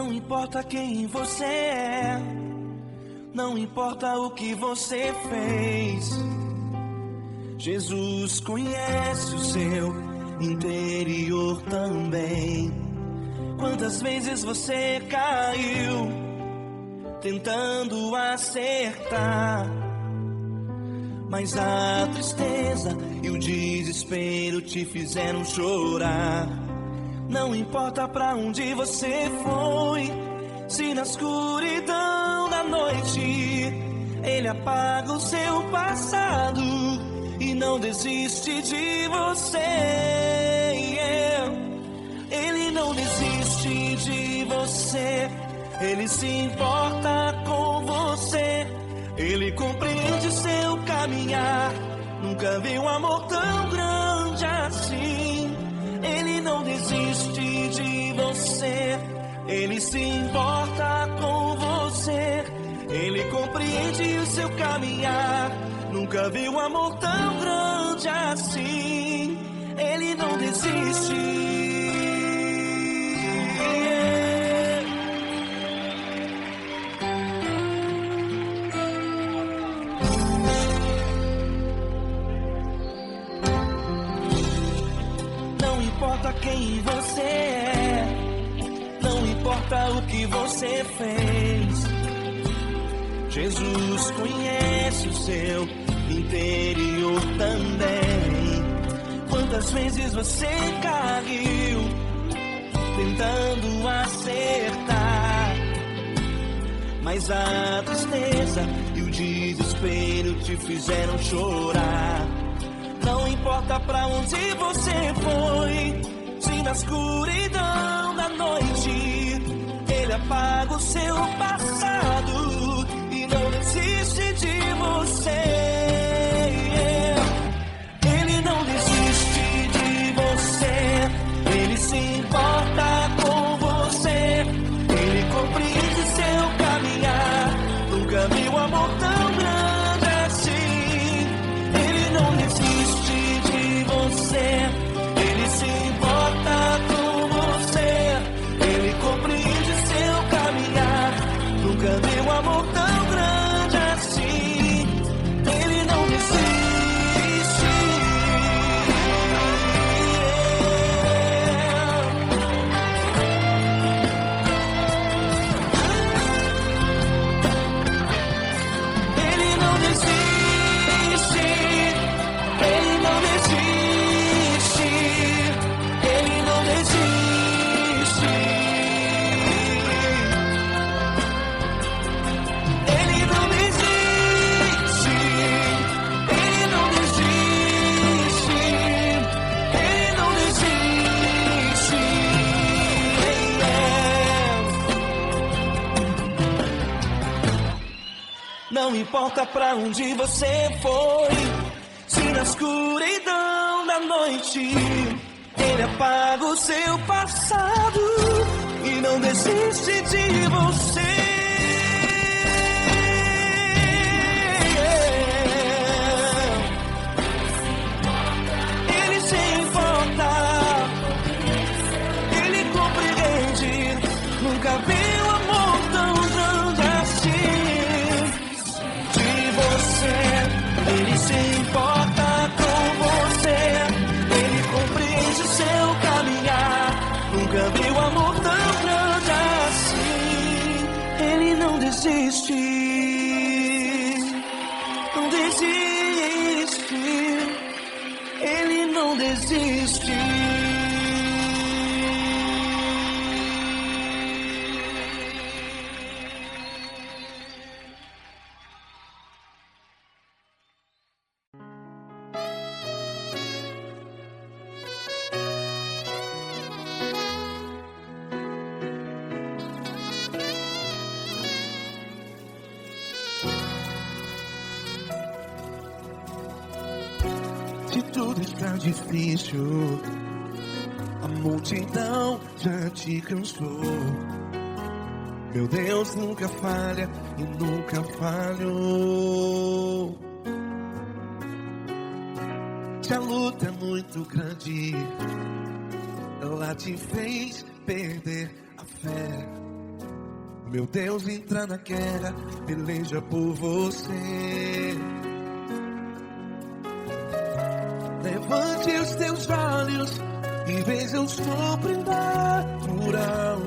Não importa quem você é, não importa o que você fez, Jesus conhece o seu interior também. Quantas vezes você caiu tentando acertar, mas a tristeza e o desespero te fizeram chorar. Não importa pra onde você foi, se na escuridão da noite Ele apaga o seu passado e não desiste de você. Ele não desiste de você, Ele se importa com você, Ele compreende seu caminhar. Nunca vi um amor tão grande assim. Ele não desiste de você, Ele se importa com você, Ele compreende o seu caminhar. Nunca vi um amor tão grande assim. Ele não desiste. Não importa quem você é, não importa o que você fez, Jesus conhece o seu interior também. Quantas vezes você caiu tentando acertar, mas a tristeza e o desespero te fizeram chorar. Não importa pra onde você foi, se na escuridão da noite Ele apaga o seu passado e não desiste de você. Ele não desiste de você, Ele se importa com você, Ele compreende seu caminhar. Nunca vi um amor tão grande assim. Ele não desiste de você, Ele se importa com você, Ele compreende seu caminhar. Nunca vi um amor tão grande assim. Ele não desiste. Ele não desiste. Ele não desiste. Ele não desiste. Ele não desiste. Ele não desiste. Ele não desiste. Não importa pra onde você foi, se na escuridão da noite Ele apaga o seu passado e não desiste de você. Ele se importa, Ele compreende. Nunca vi um amor tão grande assim. De você, Ele se importa com você, Ele compreende seu caminhar. Nunca vi um amor tão grande assim. Ele não desiste, não desiste. Ele não desiste. Se tudo está difícil, a multidão já te cansou. Meu Deus nunca falha e nunca falhou. Se a luta é muito grande, ela te fez perder a fé. Meu Deus entra na guerra, peleja por você. Levante os teus olhos e veja o sobrenatural.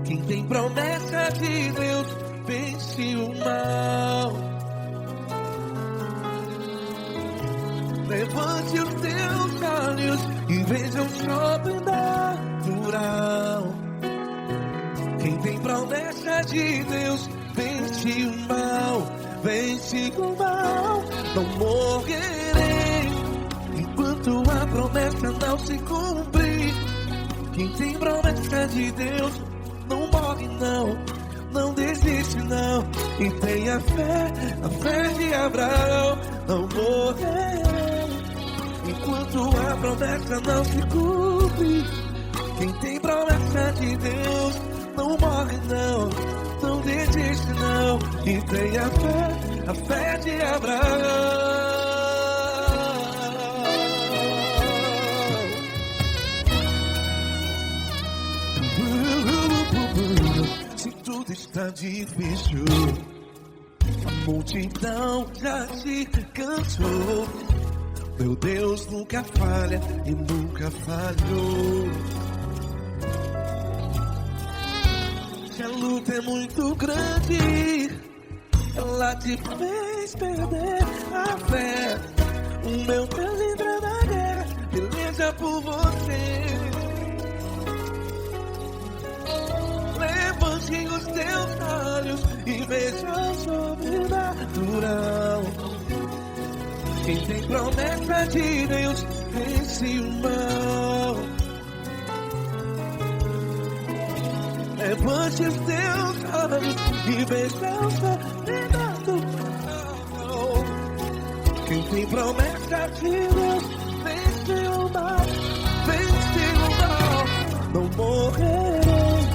Quem tem promessa de Deus vence o mal. Levante os teus olhos e veja o sobrenatural. Quem tem promessa de Deus vence o mal, vence o mal. Não morrerei enquanto a promessa não se cumprir. Quem tem promessa de Deus não morre não, não desiste não. E tenha fé, a fé de Abraão. Não morrerei enquanto a promessa não se cumpre. Quem tem promessa de Deus não morre não, não desiste não. E tenha fé, a fé de Abraão. Se tudo está difícil, a multidão já te cansou. Meu Deus nunca falha e nunca falhou. Se a luta é muito grande, ela te fez perder a fé. O meu Deus entra na guerra, peleja por você. Levante os teus olhos e veja o sobrenatural. Quem tem promessa de Deus vence o mal. Levante os teus olhos e veja o sobrenatural. Quem tem promessa de Deus vence o mal, vence o mal. Não morrerei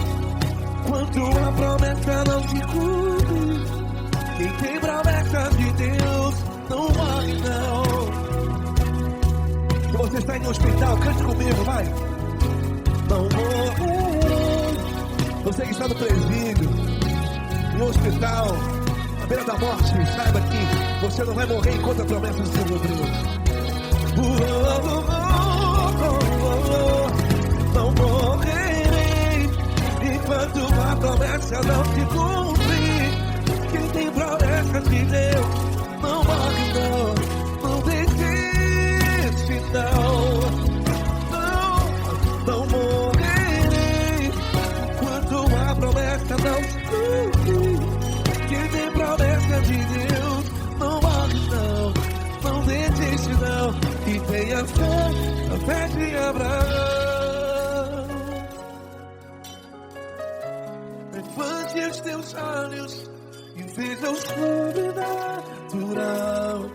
enquanto a promessa não se cumpre. Quem tem promessa de Deus não morre não. Se você está em um hospital, cante comigo, vai. Não morrerei. Você que está no presídio, no hospital, à beira da morte, saiba que você não vai morrer enquanto a promessa não se cumpriu. Não morrerei enquanto a promessa não se cumprir. Quem tem promessa de Deus não morre não, não desiste não. Não morrerei enquanto a promessa não se cumprir. Quem tem promessa de Deus não morre não, não desiste não. E tenha fé, a fé de Abraão. Levante os teus olhos e veja o sobrenatural.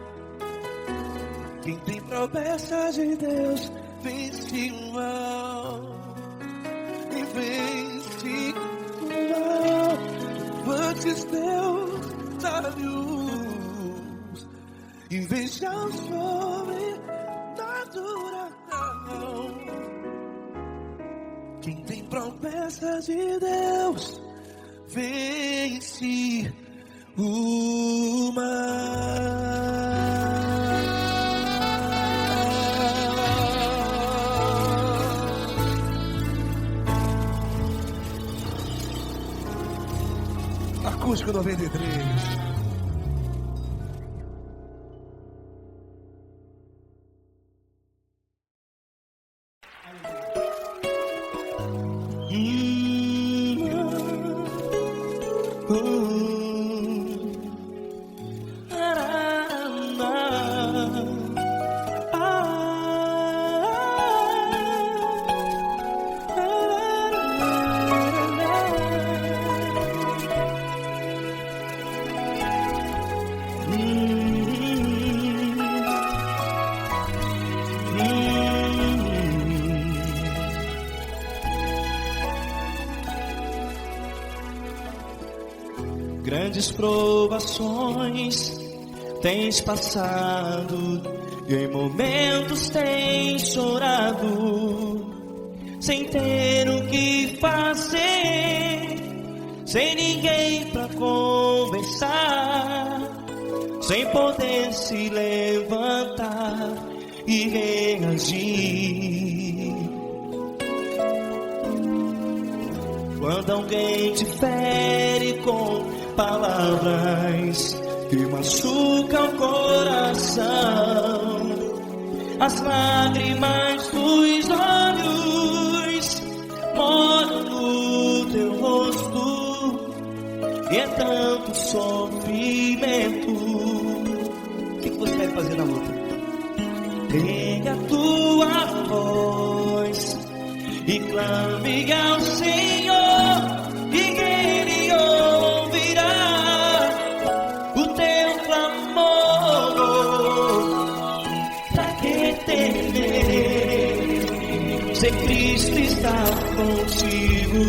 Quem tem promessa de Deus vence o mal, e vence o mal. Levante os teus olhos e veja o sobrenatural. Quem tem promessa de Deus vence o mal. Acústico 93. Grandes provações tens passado, e em momentos tens chorado, sem ter o que fazer, sem ninguém pra conversar, sem poder se levantar e reagir. Quando alguém te fere com palavras que machucam o coração, as lágrimas dos olhos moram no teu rosto, e é tanto sofrimento. O que você deve fazer na luta? Pega a tua voz e clame ao Senhor, e Ele ouvirá o teu clamor. Pra que temer, se Cristo está contigo,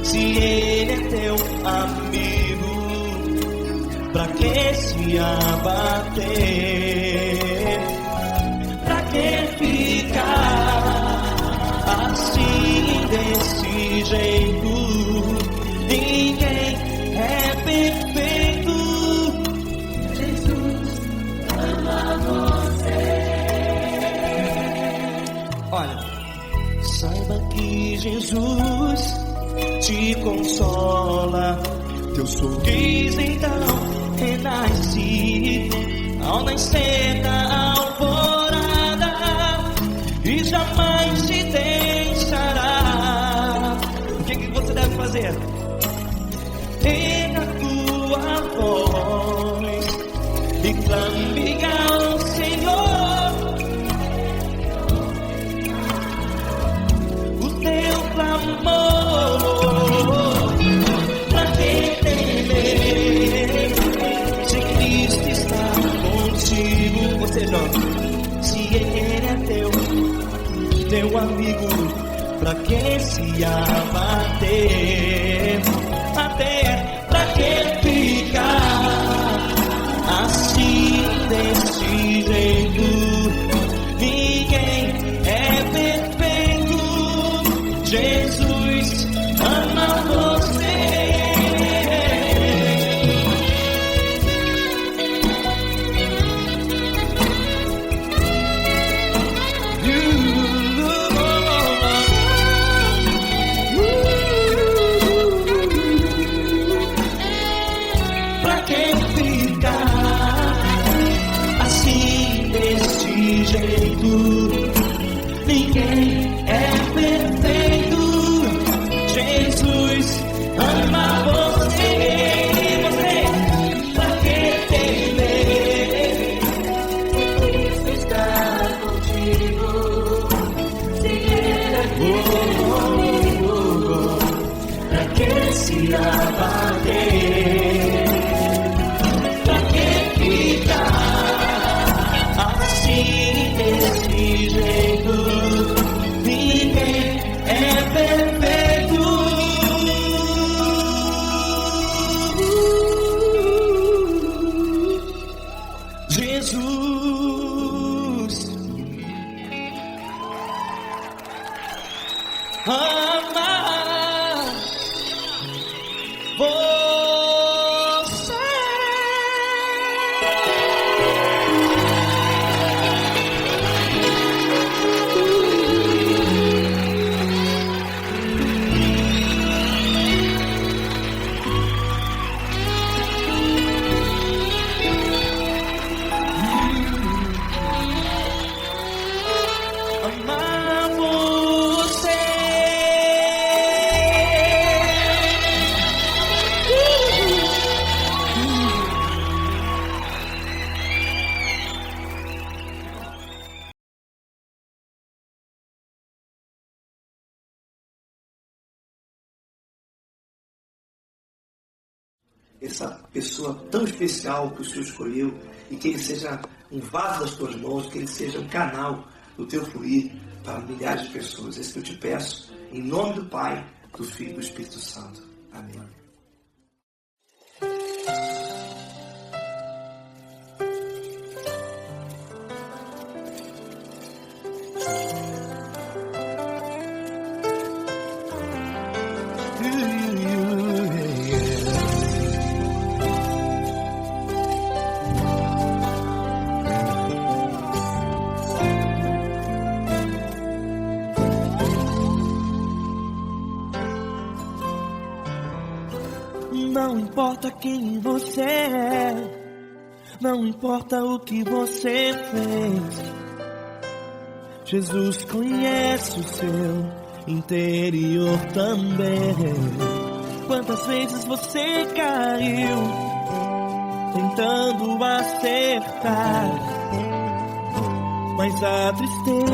se Ele é teu amigo? Pra que se abater? Pra que ficar assim, desse jeito? Ninguém é perfeito. Jesus ama você. Olha, saiba que Jesus te consola, teu sorriso então renasce ao nascer da alvorada, e jamais te deixará. O que você deve fazer? Pega a tua voz e clame ao Senhor, o teu clamor. Pra que temer, se Cristo está contigo? Você joga. Se Ele é teu amigo, pra que se abater? Até pra que ficar assim, desse jeito? Ninguém é perfeito. Jesus ama você. Ninguém é perfeito. Jesus ama você. Pra que temer? Cristo está contigo. Se Ele é comigo, pra que se abater? Pra que ficar assim, desse jeito? Ninguém é perfeito. Jesus ama você. Essa pessoa tão especial que o Senhor escolheu, e que Ele seja um vaso das tuas mãos, que Ele seja um canal do teu fluir para milhares de pessoas. É isso que eu te peço, em nome do Pai, do Filho e do Espírito Santo. Amém. Não importa quem você é, não importa o que você fez, Jesus conhece o seu interior também. Quantas vezes você caiu tentando acertar, mas a tristeza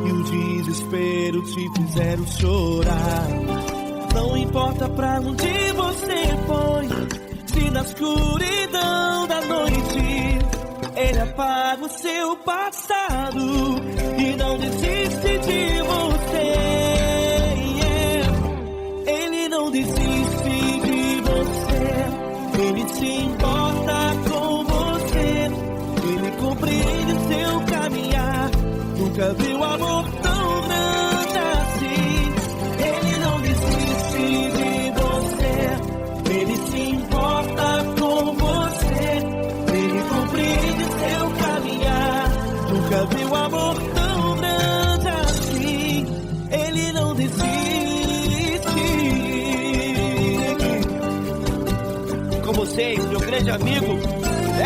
e o desespero te fizeram chorar. Não importa pra onde você foi, se na escuridão da noite Ele apaga o seu passado e não desiste de você. Ele não desiste de você, Ele se importa com você, Ele compreende o seu caminhar. Nunca viu amor tão grande assim. Ele não desiste de você, Ele se importa com você, Ele compreende o seu caminhar. Nunca viu amor tão grande assim. Ele não desiste. Com vocês, meu grande amigo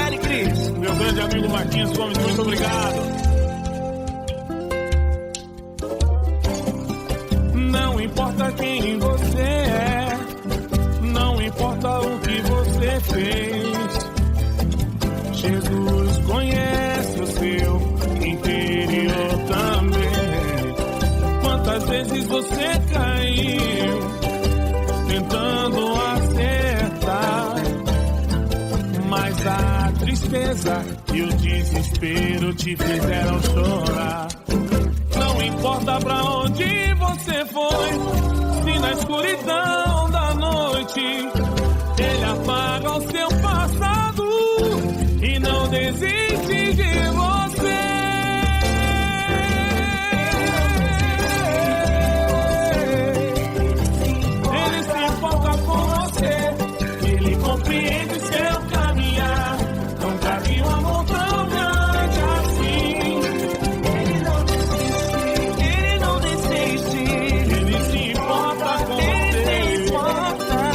Eli Cris. Meu grande amigo Marquinhos Gomes, muito obrigado. Não importa quem você é, não importa o que você fez, Jesus conhece o seu interior também. Quantas vezes você caiu tentando acertar, mas a tristeza e o desespero te fizeram chorar. Não importa pra onde você foi, se na escuridão da noite Ele apaga o seu passado e não desiste de você. Ele se importa com você, Ele compreende seu caminhar. Nunca vi um amor tão grande assim. Ele não desiste, Ele se importa com você,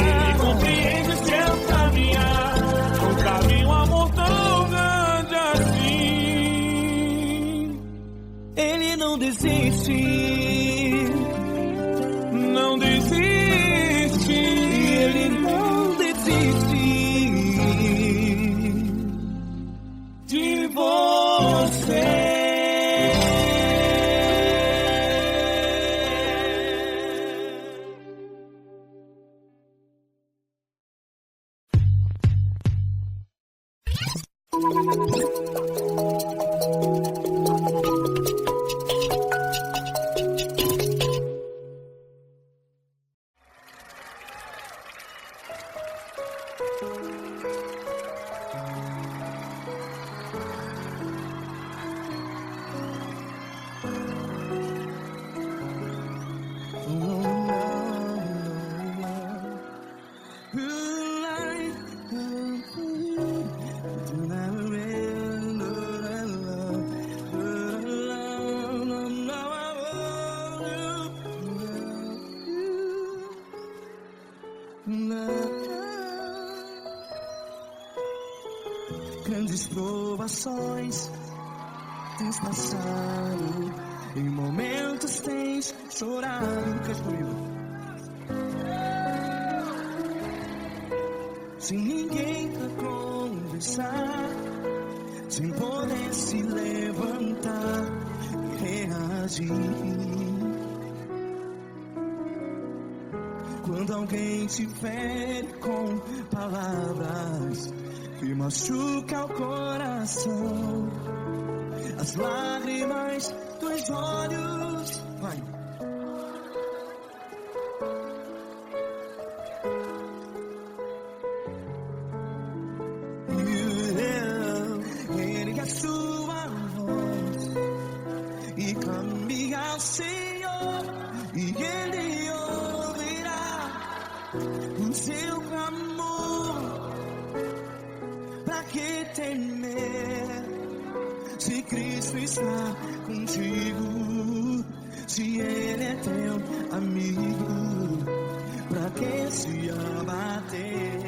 Ele compreende seu caminhar. Nunca vi um amor tão grande assim. Ele não desiste, não desiste, Ele não desiste de você. Grandes provações tens passado, em momentos tens chorado. Cante comigo. Sem ninguém pra conversar, sem poder se levantar e reagir. Quando alguém te fere com palavras que machuca o coração, as lágrimas dos olhos, vai. Ergue a sua voz e clame ao Senhor, e Ele ouvirá o seu clamor. Pra que temer, se Cristo está contigo, se Ele é teu amigo? Pra que se abater?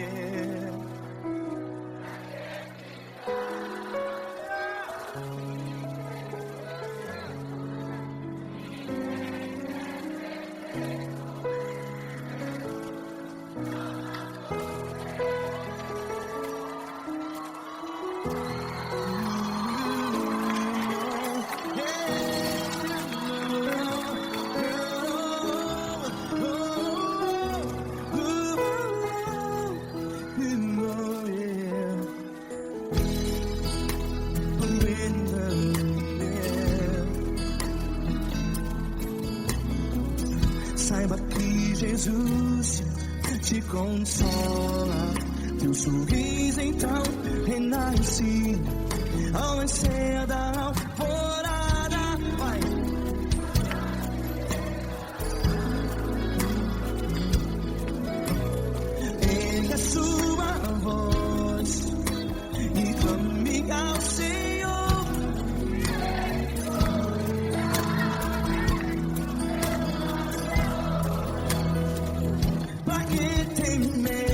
Jesus te consola. Teu sorriso então renasce ao nascer da alvorada. Vai. Erga sua voz e clame ao Senhor. Pra que temer?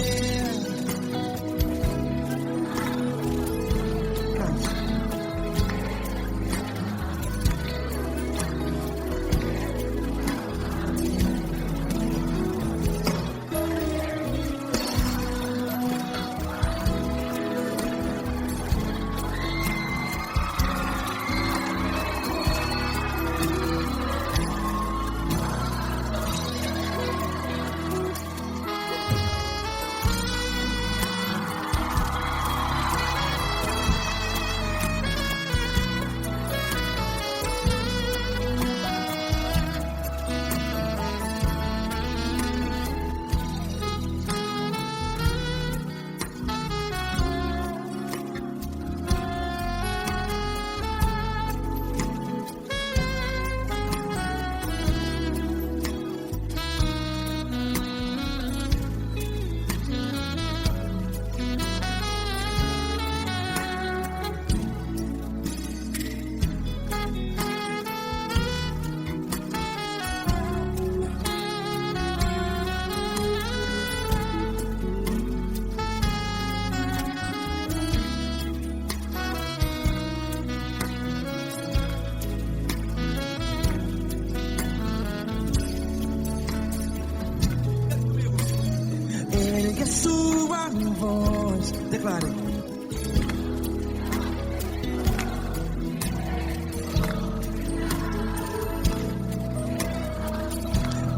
Ergue a sua voz, declare.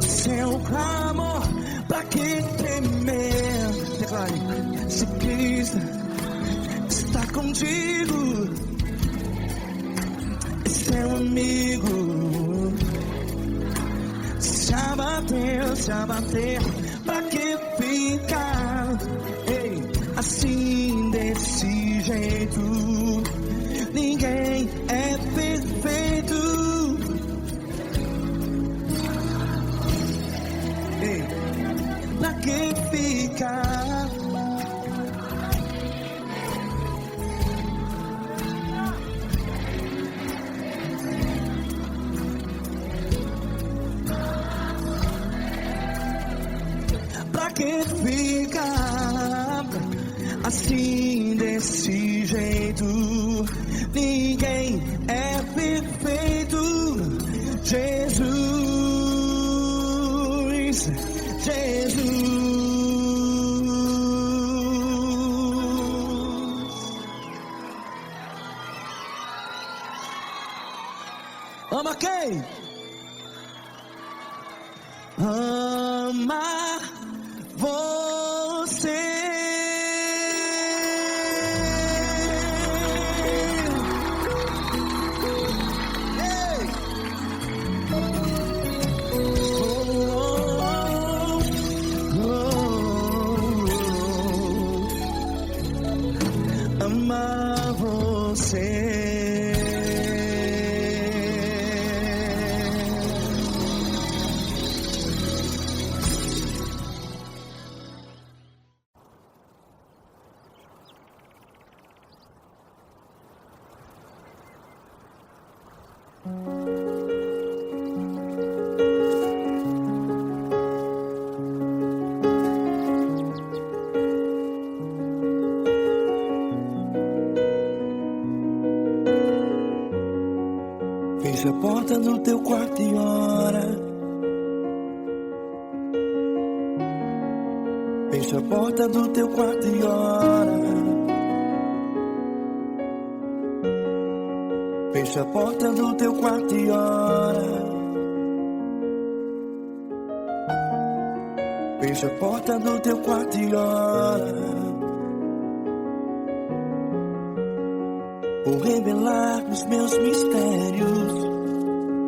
Seu clamor, pra que temer? Declare. Se Cristo está contigo, seu amigo. Se abater, pra que ficar? Ei, assim desse jeito, ninguém é perfeito. Ei, pra que ficar? Pra que ficar assim desse jeito? Ninguém é perfeito. Jesus, Jesus. Ama quem? Ama você. Ei. Ama você. Fecha a porta do teu quarto e ora. Fecha a porta do teu quarto e ora. Fecha a porta do teu quarto e ora. Fecha a porta do teu quarto e ora. Vou revelar os meus mistérios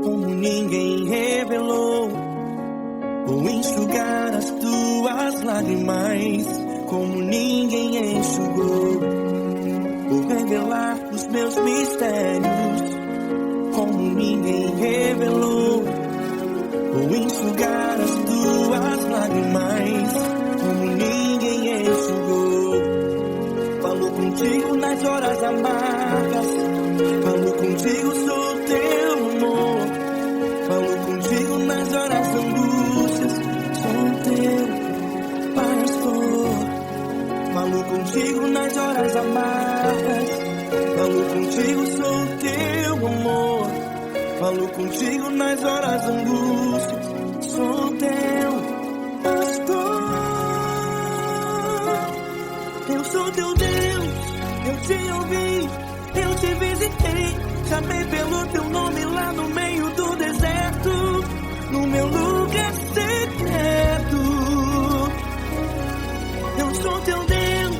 como ninguém revelou. Vou enxugar as tuas lágrimas como ninguém enxugou. Vou revelar os meus mistérios como ninguém revelou. Vou enxugar as tuas lágrimas como ninguém enxugou. Falo contigo nas horas amargas, falo contigo, sou teu amor. Falo contigo nas horas angústias, sou teu pastor. Falo contigo nas horas amargas, falo contigo, sou teu amor. Falo contigo nas horas angústias, sou teu pastor. Eu sou teu Deus, eu te ouvi, eu te visitei. Chamei pelo teu nome lá no meio do deserto, no meu lugar secreto. Eu sou teu Deus,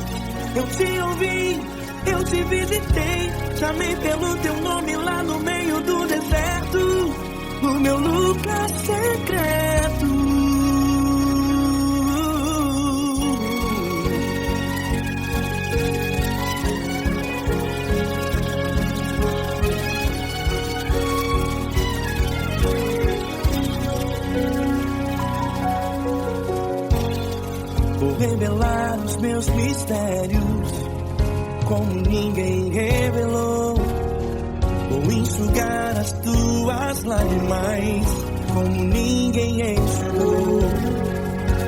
eu te ouvi, eu te visitei. Chamei pelo teu nome lá no meio do deserto, no meu lugar secreto. Vou revelar os meus mistérios como ninguém revelou. Vou enxugar as tuas lágrimas como ninguém enxugou.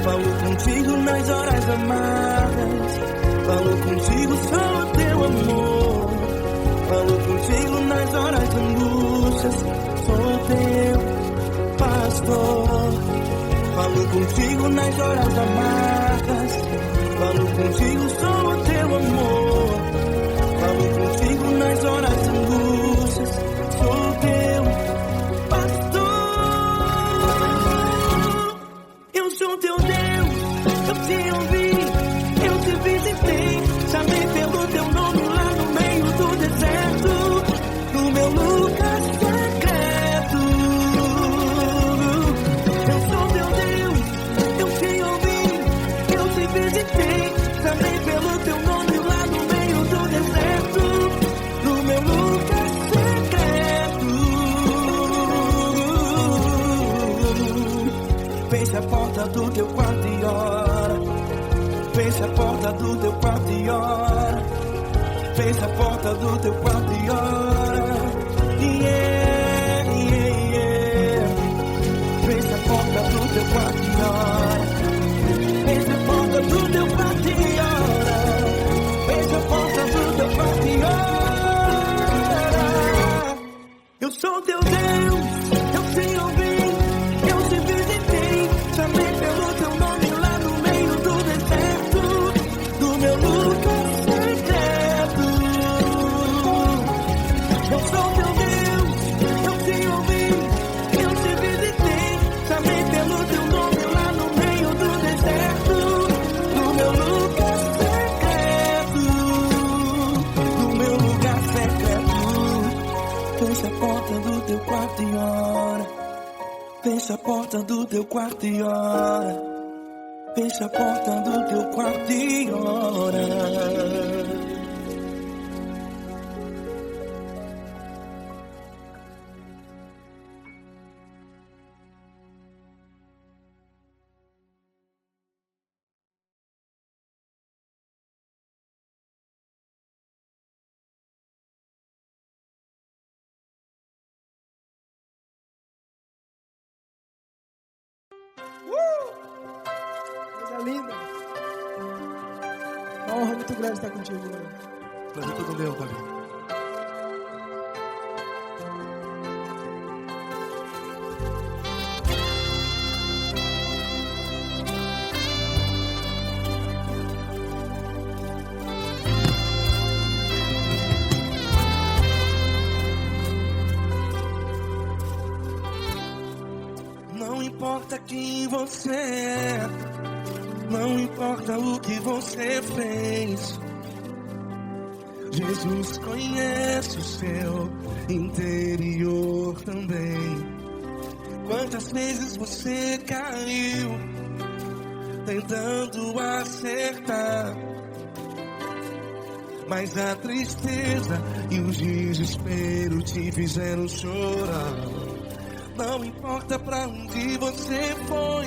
Falo contigo nas horas amargas, falo contigo, sou teu amor. Falo contigo nas horas angústias, sou teu pastor. Falo contigo nas horas amargas, falo contigo, sou teu amor. Falo contigo nas horas angústias, sou teu pastor. Eu sou teu Deus, eu te ouvi, eu te visitei. Chamei pelo teu nome lá no meio do deserto, no meu lugar secreto. Eu sou teu Deus, eu te ouvi, eu te visitei. Chamei pelo teu nome lá no meio do deserto, no meu lugar secreto. Feche a porta do teu quarto e ora. Feche a porta do teu quarto e ora. Feche a porta do teu quarto e ora. Yeah, yeah, yeah. Feche a porta do teu quarto e ora. Feche a porta do teu quarto e ora. Feche a porta do teu quarto e ora. Eu sou teu Deus, eu te ouvi, eu te visitei. Chamei pelo teu nome lá no meio do deserto, do meu lugar secreto. Eu sou teu Deus, eu te ouvi, eu te visitei. Chamei pelo teu nome lá no meio do deserto, do meu lugar secreto, do meu lugar secreto. Fecha a porta do teu quarto e ora. Fecha a porta do teu quarto e ora. Fecha a porta do teu quarto e ora. Coisa linda. Uma honra muito grande estar contigo, mano. Prazer todo meu, Pai. Não importa quem você é, não importa o que você fez, Jesus conhece o seu interior também. Quantas vezes você caiu tentando acertar, mas a tristeza e o desespero te fizeram chorar. Não importa pra onde você foi,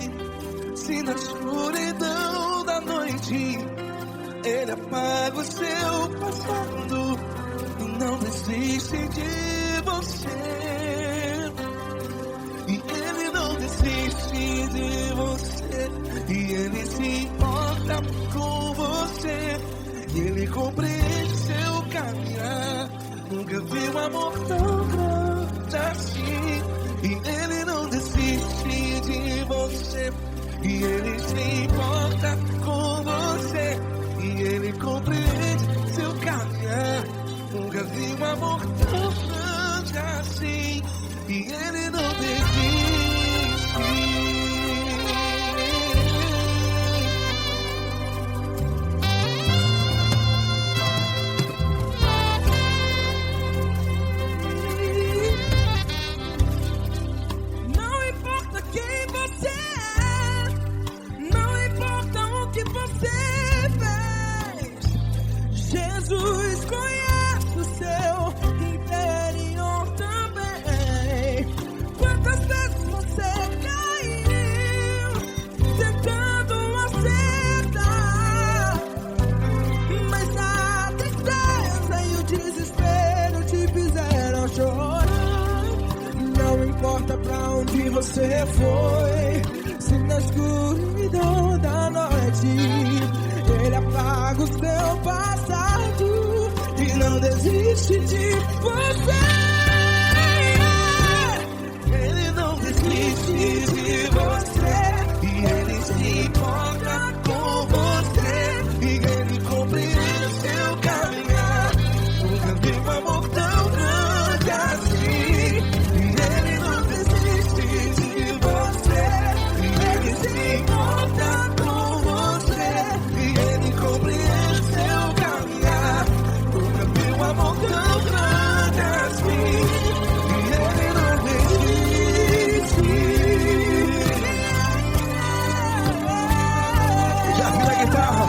se na escuridão da noite Ele apaga o seu passado e não desiste de você. E Ele não desiste de você, e Ele se importa com você, e Ele compreende seu caminhar. Nunca vi um amor tão grande assim. E Ele não desiste de você, e Ele se importa com você, e Ele compreende seu caminhar. Nunca vi um amor tão grande assim. E Ele não desiste. Não importa quem você é, não importa o que você fez, Jesus conhece o seu interior também. Quantas vezes você caiu tentando acertar, mas a tristeza e o desespero te fizeram chorar. Não importa pra onde você foi, se na escuridão da noite Ele apaga o seu passado e não desiste de você. Ele não desiste de você, e Ele se importa com você, e Ele compreende seu caminhar. Nunca vi um amor tão grande assim. E Ele não desiste de você, e Ele se importa com você, e Ele compreende seu caminhar. Nunca vi um amor tão grande assim. E Ele não desiste. Já vi na guitarra.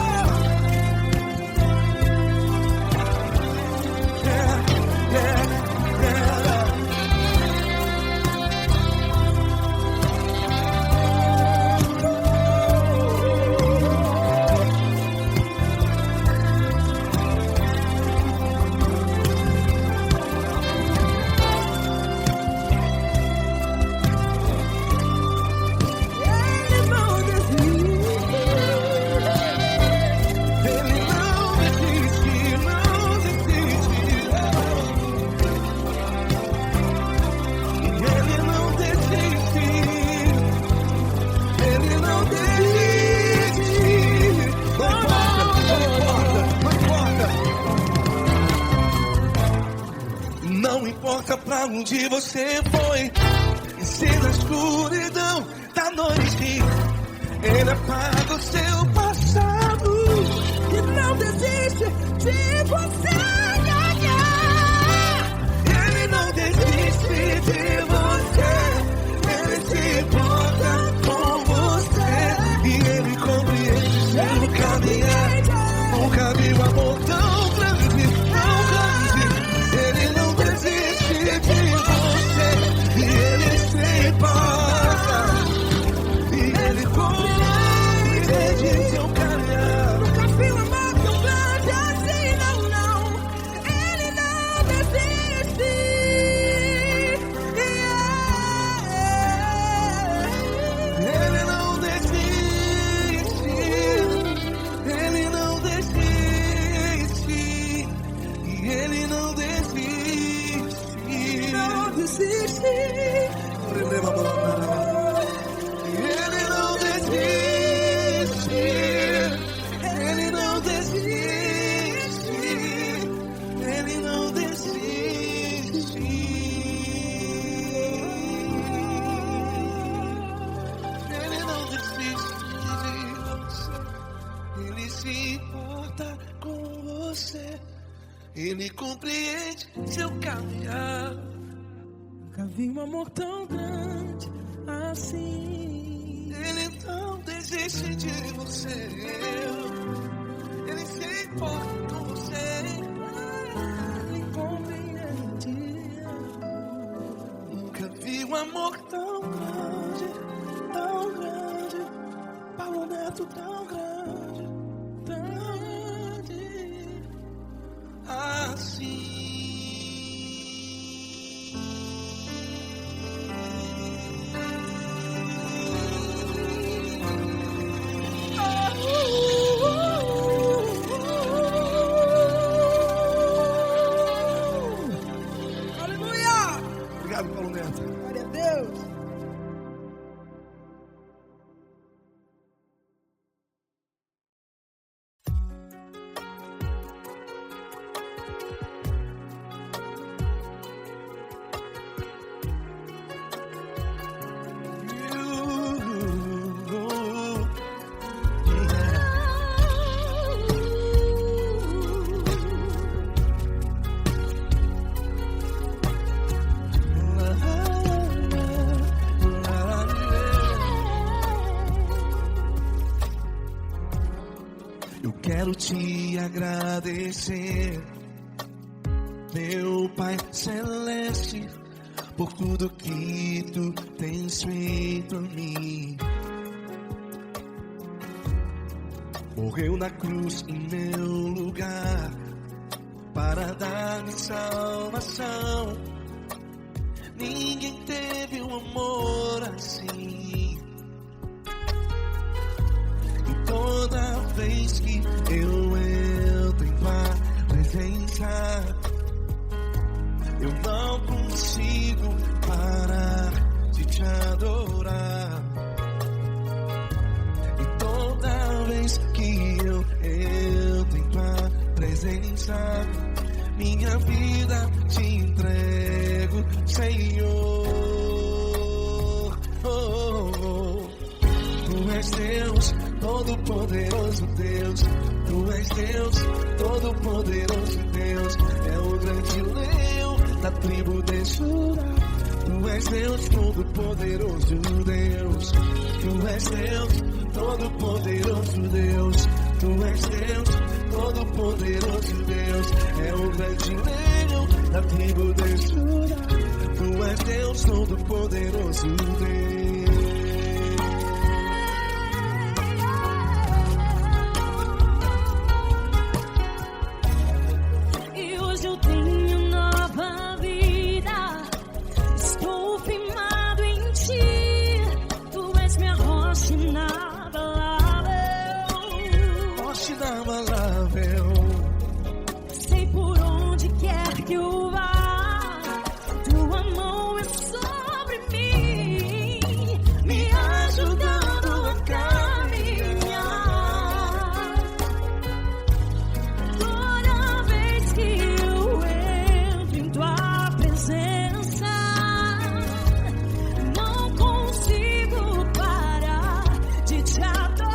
Ele não desiste. Ele não desiste, não desiste. Ele não desiste. Ele não desiste. Não importa pra onde você foi, e se na escuridão da noite Ele apaga o seu passado E não desiste de você. Ele não desiste de você, Ele se importa com você, e Ele compreende seu caminhar. Nunca vi um amor tão grande, tão grande. Ele não desiste de você, e Ele se importa, e Ele compreende seu caminhar. Nunca vi um amor tão grande assim, não, não. Ele não desiste. Ele não desiste, Ele não desiste, e Ele não desiste. Não desiste. Ele não desiste, Ele não desiste, Ele não desiste. Ele não desiste de você, Ele se importa com você, Ele compreende seu caminhar. Nunca vi um amor tão grande, assim. Ele não desiste de você. Ele se importa com você. Ele compreende. Nunca vi um amor tão grande, Paulo Neto tão grande, assim. Obrigado, Paulo Neto. Glória a Deus. Quero te agradecer, meu Pai Celeste, por tudo que tu tens feito a mim. Morreu na cruz em meu lugar para dar-me salvação. Ninguém teve um amor assim. E toda vez que eu entro em tua presença, eu não consigo parar de te adorar. E toda vez que eu entro em tua presença, minha vida te entrego, Senhor. Tu és Deus, Todo-Poderoso Deus. Tu és Deus, Todo-Poderoso Deus. É o grande leão da tribo de Judá. Tu és Deus, Todo-Poderoso Deus. Tu és Deus, Todo-Poderoso Deus. Tu és Deus, Todo-Poderoso Deus. É o grande leão da tribo de Judá. Tu és Deus, Todo-Poderoso Deus. Sei por onde quer que eu vá, tua mão é sobre mim, me ajudando a caminhar. Toda vez que eu entro em tua presença, não consigo parar de te adorar.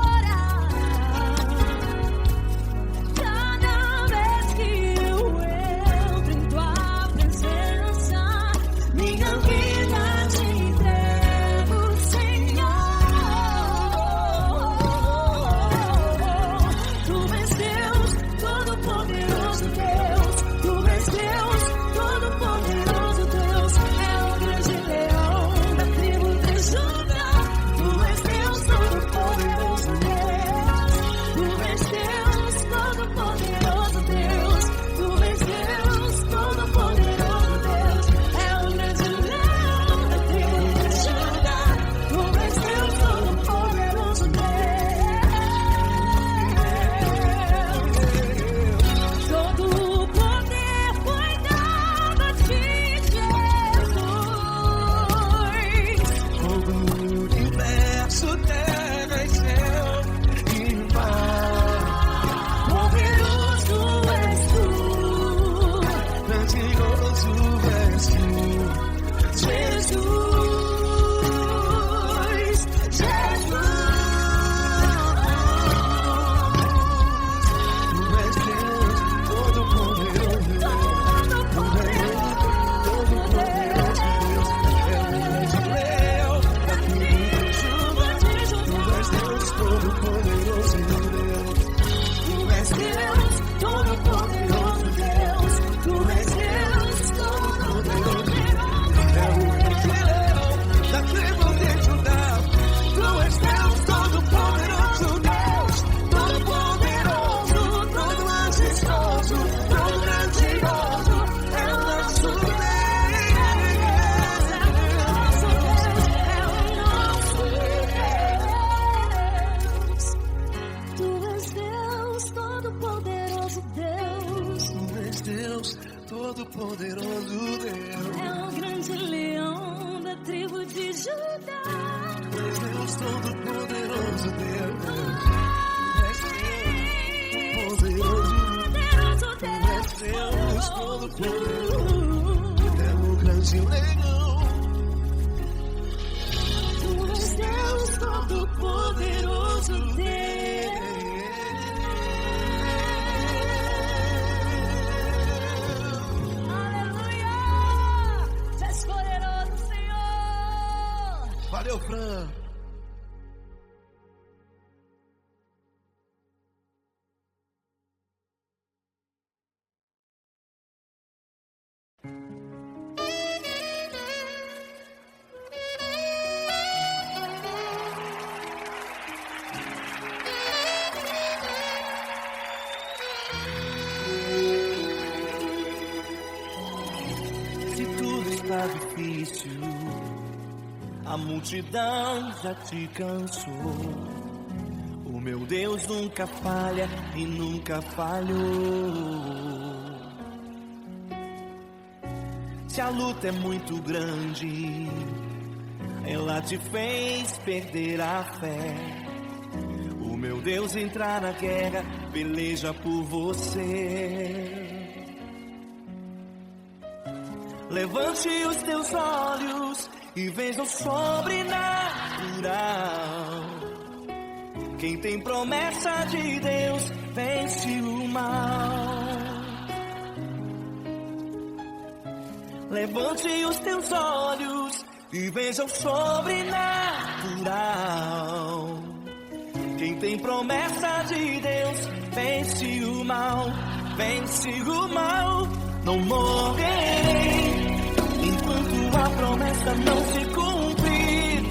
Deus, Todo-Poderoso Deus. É o grande leão da tribo de Judá. Deus, Todo-Poderoso Deus. Poderoso Deus. Deus, Todo-Poderoso. É o grande leão. Tu és Deus Todo-Poderoso Deus. Aleluia! Tu és poderoso, Senhor. Valeu, Fran. Se tudo está difícil, a multidão já te cansou. O meu Deus nunca falha e nunca falhou. Se a luta é muito grande, ela te fez perder a fé. O meu Deus entrar na guerra, peleja por você. Levante os teus olhos e veja o sobrenatural. Quem tem promessa de Deus vence o mal. Levante os teus olhos e veja o sobrenatural. Quem tem promessa de Deus vence o mal, vence o mal. Não morrerei enquanto a promessa não se cumprir.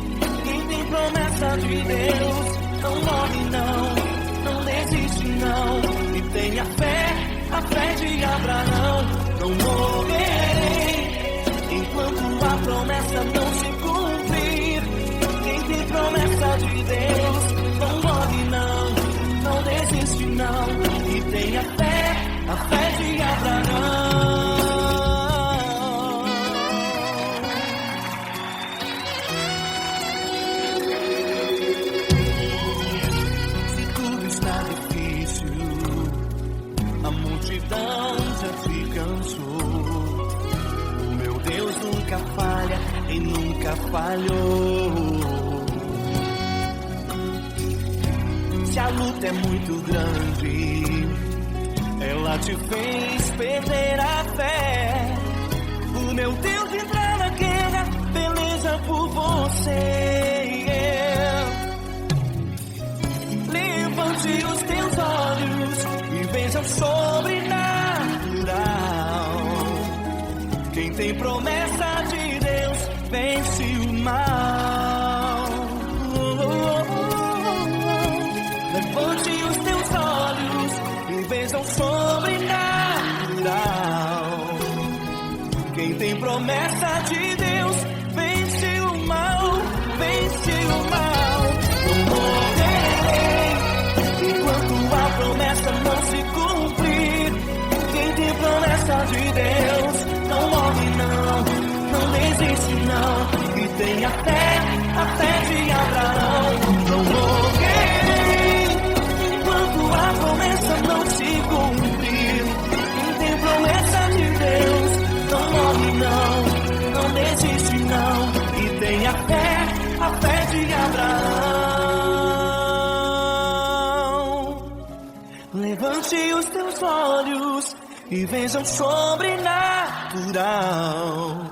Quem tem promessa de Deus não morre não desiste não. E tenha fé, a fé de Abraão. Não morrerei enquanto a promessa não se cumprir. Quem tem promessa de Deus não morre não desiste não. E tenha fé, a fé de Abraão. Se tudo está difícil, a multidão já te cansou. O meu Deus nunca falha e nunca falhou. Se a luta é muito grande, ela te fez perder a fé. O meu Deus entrar na guerra, peleja por você. Levante os teus olhos e veja o sobrenatural. Quem tem promessa de Deus vence o mal. Levante os teus olhos e veja o sobrenatural. Quem tem promessa de Deus vence o mal, vence o mal. Não morrerei enquanto a promessa não se cumprir. Quem tem promessa de Deus não morre não desiste não. E tenha fé, a fé de Abraão. Não morrerei enquanto a promessa não se cumprir. Quem tem promessa de Deus não morre não desiste não. E tenha fé, a fé de Abraão. Levante os teus olhos e veja o sobrenatural.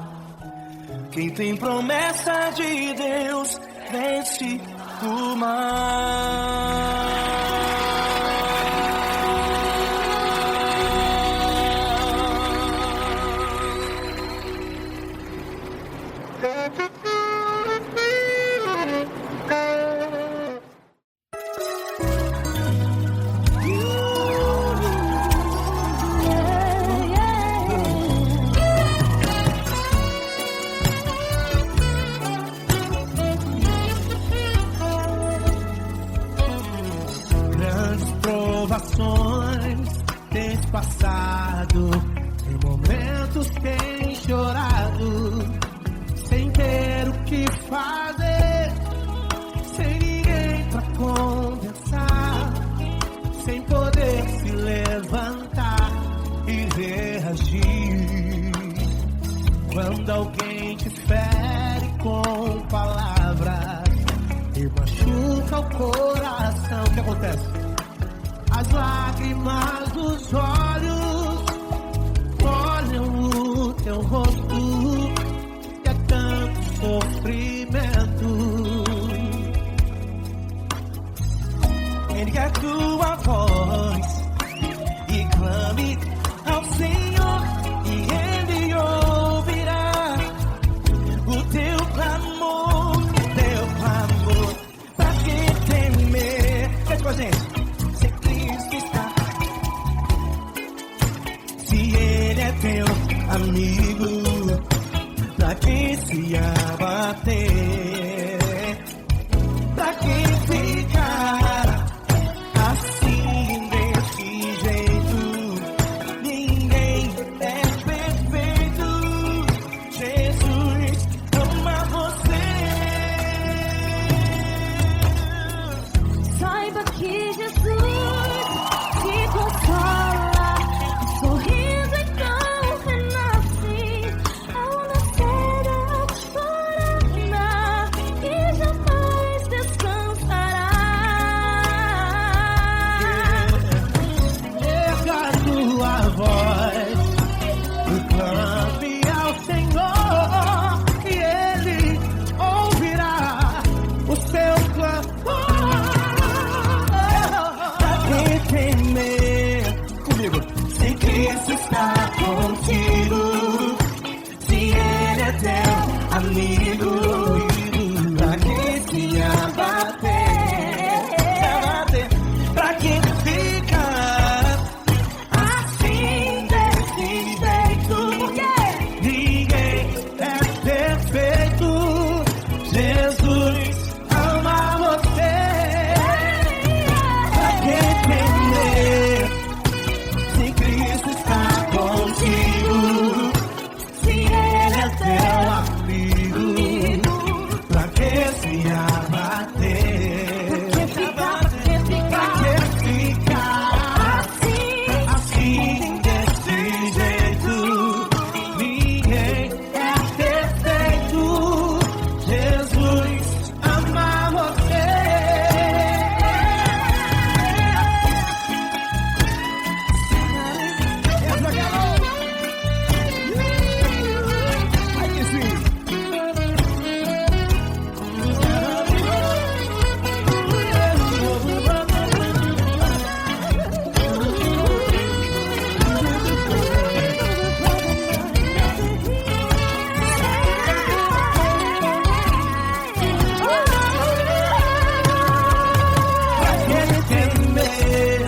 Quem tem promessa de Deus vence o mal. Provações tens passado, Em momentos tem chorado, sem ter o que fazer, sem ninguém pra conversar, sem poder se levantar e reagir. Quando alguém te fere com palavras e machuca o coração, o que acontece? As lágrimas dos olhos olham o teu rosto, e é tanto sofrimento. Ergue a tua voz e clame ao Senhor, e Ele ouvirá o teu clamor, pra que temer? Cante com a gente. Se Cristo está, se Ele é teu amigo, pra que se abater? Pra que ficar assim desse jeito? Ninguém é perfeito. Jesus ama você. Saiba que Jesus te consola, o sorriso então renasce ao nascer a chorará e jamais descansará. Erga a tua voz e clame ao Senhor, e Ele ouvirá o seu clamor. Pra que temer? Comigo. Se Cristo está contigo, se Ele é teu amigo, pra que se abater? Pra que ficar assim desse jeito? Ninguém é perfeito. Jesus ama você. Pra que temer? Se Cristo está contigo, se Ele é teu amigo, pra que se abater? Pra que ficar assim desse jeito? Ninguém é perfeito. Jesus ama você. Aí que sim. Pra que temer?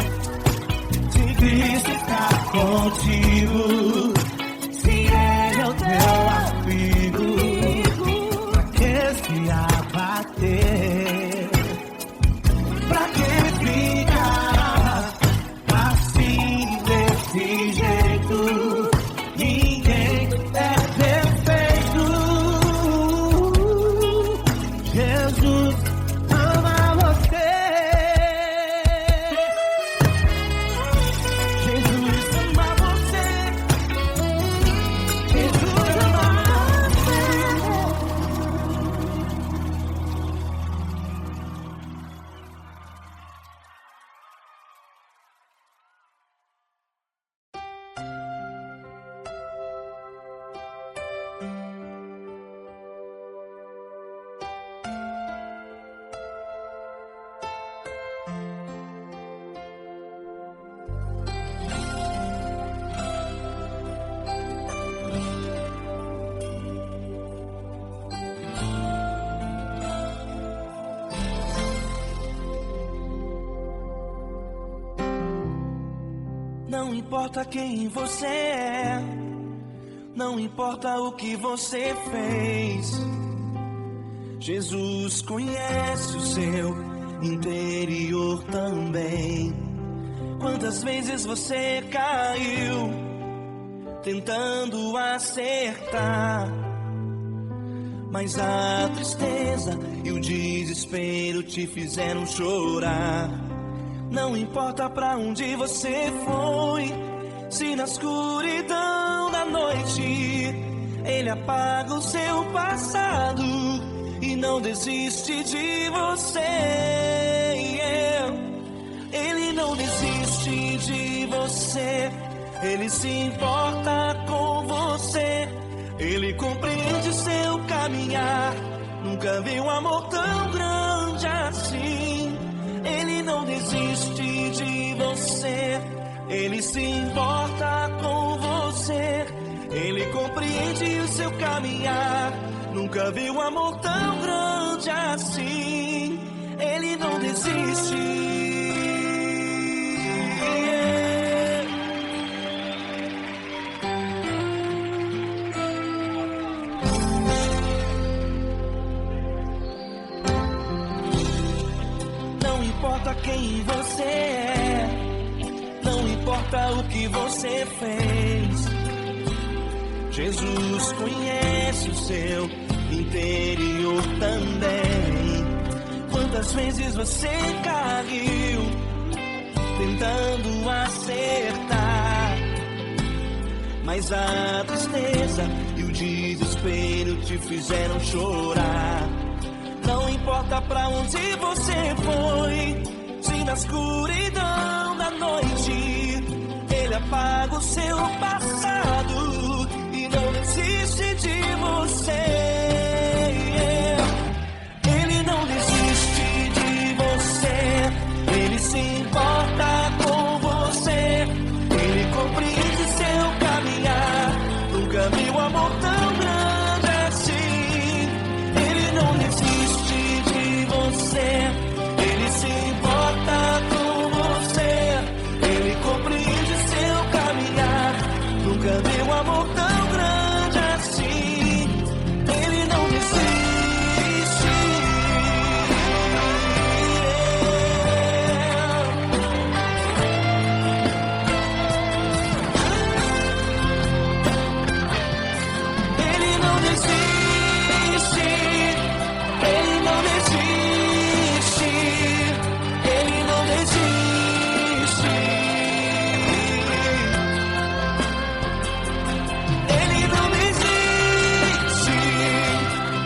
Se Cristo está contigo, se Ele é o teu amigo, pra que se abater? Pra que ficar assim desse jeito? Ninguém é perfeito. Jesus ama você. Jesus ama você. Jesus ama você. Não importa quem você é, não importa o que você fez, Jesus conhece o seu interior também. Quantas vezes você caiu, tentando acertar. Mas a tristeza e o desespero te fizeram chorar. Não importa pra onde você foi, se na escuridão da noite ele apaga o seu passado e não desiste de você. Ele não desiste de você, ele se importa com você, ele compreende seu caminhar. Nunca vi um amor tão grande assim. Ele não desiste de você, ele se importa com você, ele compreende o seu caminhar. Nunca vi um amor tão grande assim. Ele não desiste. Não importa quem você é, não importa o que você fez, Jesus conhece o seu interior também. Quantas vezes você caiu tentando acertar, mas a tristeza e o desespero te fizeram chorar. Não importa pra onde você foi, se na escuridão da noite ele apaga o seu passado e não desiste de você. Ele não desiste de você, ele se importa com você, ele compreende seu caminhar. Nunca vi um amor tão grande assim. Ele não desiste de você, ele se importa com você, ele compreende seu caminhar. Nunca vi um amor tão grande assim. Ele não desiste. Ele não desiste. Ele não desiste. Ele não desiste. Ele não desiste.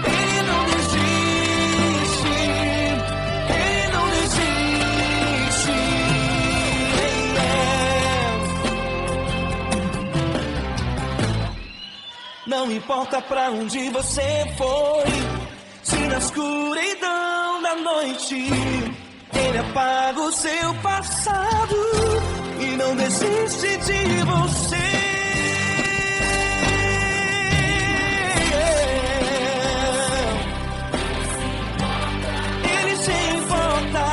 Ele não desiste. Ele não desiste. Não importa pra onde você foi, se na escuridão da noite ele apaga o seu passado e não desiste de você. Ele se importa,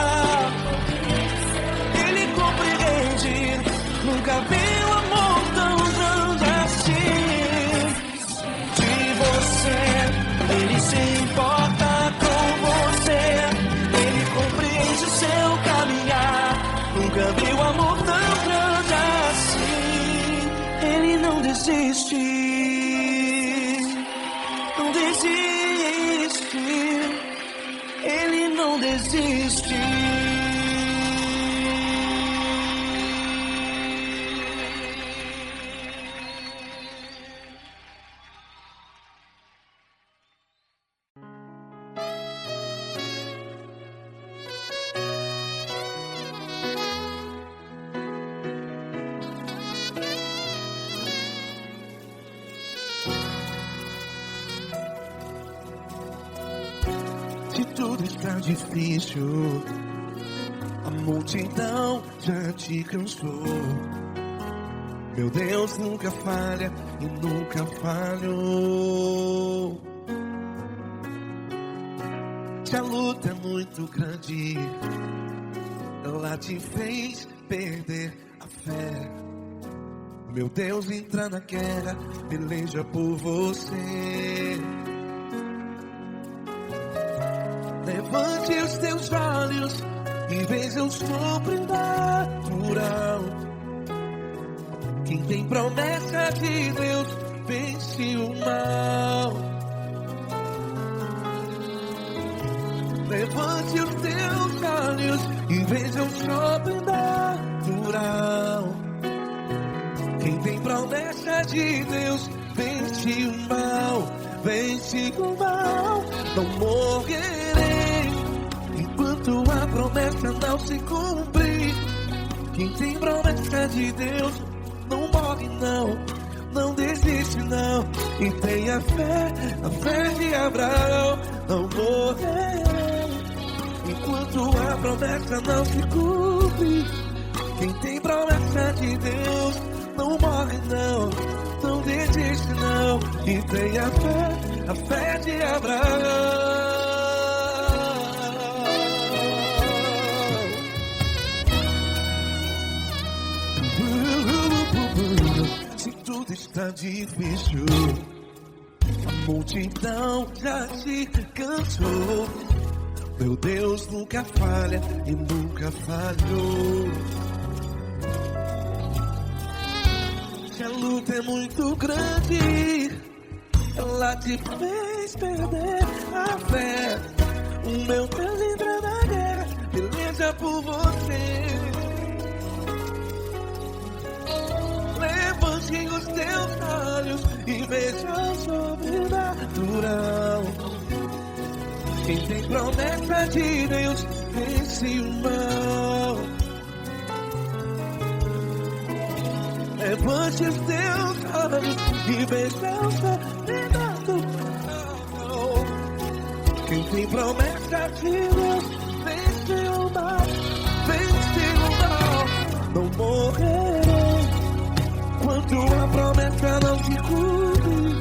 ele compreende. Nunca vi um amor tão grande assim. De você, ele se importa com você, ele compreende o seu caminhar. Nunca vi um amor tão grande assim. Ele não desiste, não desiste, ele não desiste. Se tudo está difícil, a multidão já te cansou. Meu Deus nunca falha e nunca falhou. Se a luta é muito grande, ela te fez perder a fé. Meu Deus entra na guerra, peleja por você. Levante os teus olhos e veja o sobrenatural. Quem tem promessa promessa de Deus vence o mal. Levante os teus olhos e veja o sobrenatural. Quem tem promessa de Deus vence o mal, vence o mal. Não morrerei enquanto a promessa não se cumprir. Quem tem promessa de Deus não morre não, não desiste não. E tenha fé, a fé de Abraão. Não morrerei enquanto a promessa não se cumpre. Quem tem promessa de Deus não morre não, não desiste não. E tenha fé, a fé de Abraão. Se tudo está difícil, a multidão já se cansou. Meu Deus nunca falha e nunca falhou. Se a luta é muito grande, ela te fez perder a fé. O meu Deus entra na guerra, peleja por você. Levante os teus olhos e veja o sobrenatural. Quem tem promessa de Deus vence o mal. Levante os teus olhos e veja o sobrenatural. Quem tem promessa de Deus vence o mal, vence o mal. Não morrerei enquanto a promessa não se cumpre.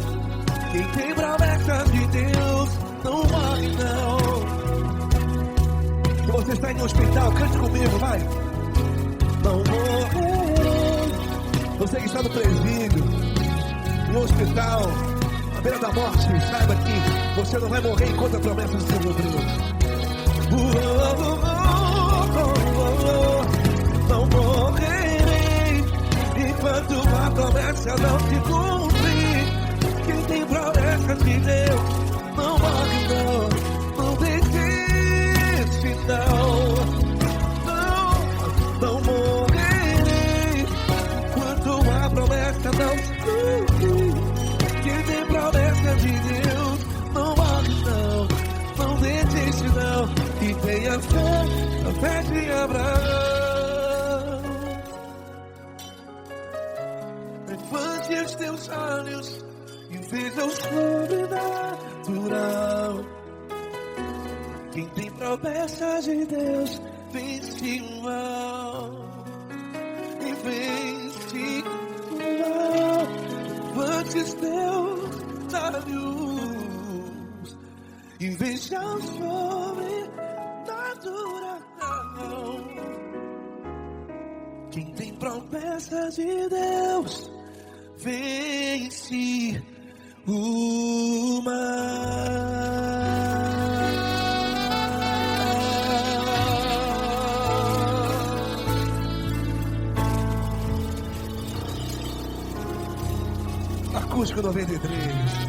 Quem tem promessa de Deus não morre não. Se você está em um hospital, cante comigo, vai. Não morrerei. Você que está no presídio, no hospital, à beira da morte, saiba que você não vai morrer enquanto a promessa não se cumprir. Não morrerei enquanto a promessa não se cumprir. Quem tem promessa de Deus não morre não, não desiste não. Não morrerei enquanto a promessa não se cumprir. Quem tem promessa de Deus não morre não, não desiste não. E tenha fé, a fé de Abraão. Levante os teus olhos e veja o sobrenatural. Quem tem promessa de Deus vence o mal, e vence o mal. Levante os teus olhos e veja o sobrenatural. Quem tem promessa de Deus vence o mal. Acústico 93.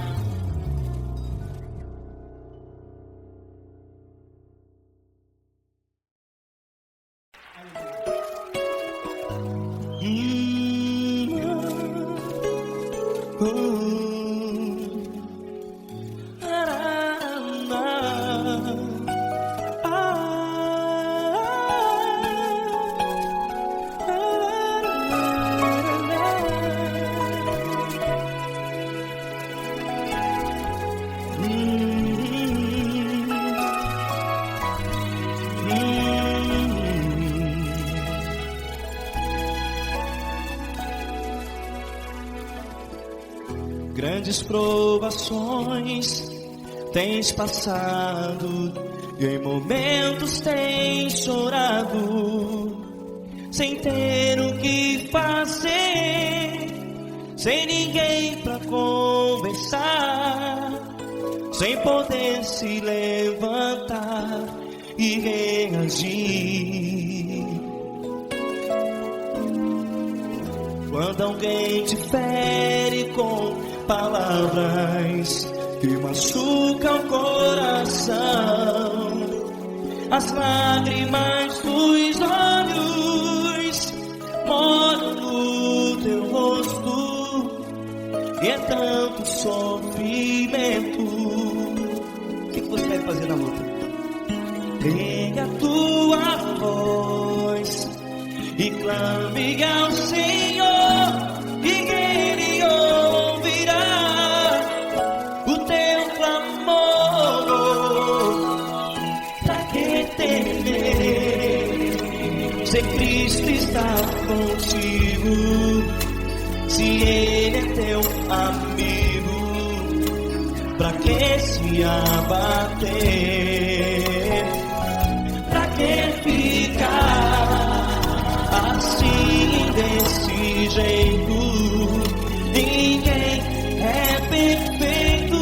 Grandes provações tens passado, e em momentos tens chorado, sem ter o que fazer, sem ninguém pra conversar, sem poder se levantar e reagir. Quando alguém te fere com palavras que machucam o coração, as lágrimas dos olhos molham no teu rosto, e é tanto sofrimento. O que você vai fazer na luta? Pega a tua voz e clame ao Senhor, e Ele ouvirá o teu clamor. Pra que temer, se Cristo está contigo, se Ele é teu amigo? Pra que se abater? Pra que ficar assim desse jeito? Ninguém é perfeito.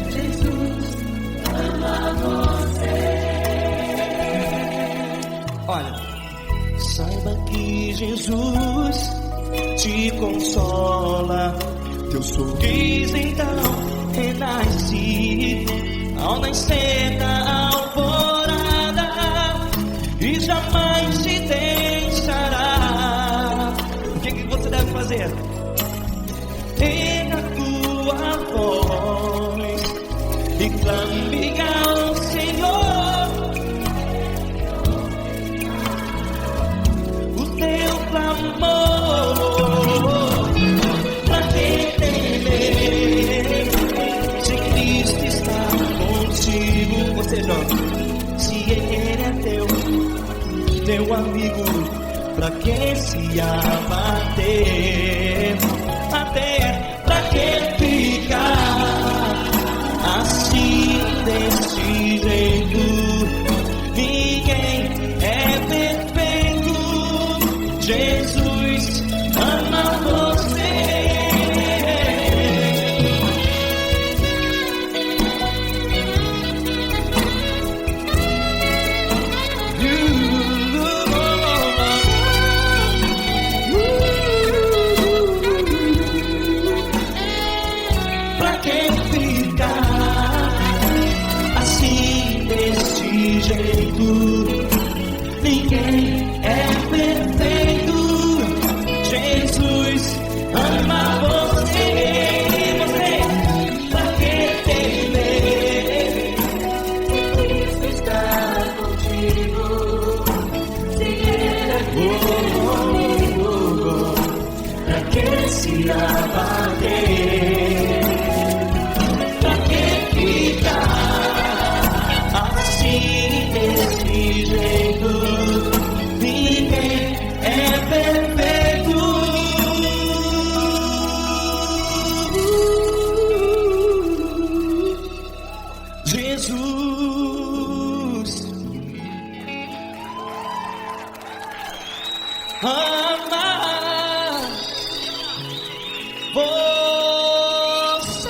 Jesus ama você. Olha, saiba que Jesus te consola. Teu sorriso então renasce ao nascer da alvorada, e jamais te deixará. O que você deve fazer? Erga a tua voz e clame ao Senhor, o teu clamor. Pra que temer, se Cristo está contigo? Você joga. Se Ele é teu amigo, pra que se abater? Até pra que ficar assim desse jeito? Ninguém é perfeito. Jesus ama você. Ninguém é perfeito. Jesus ama você. Você, pra que temer? Cristo está contigo. Se Ele é teu amigo, pra que se abater? Pra que ficar assim desse jeito? Ninguém é perfeito. Jesus ama você.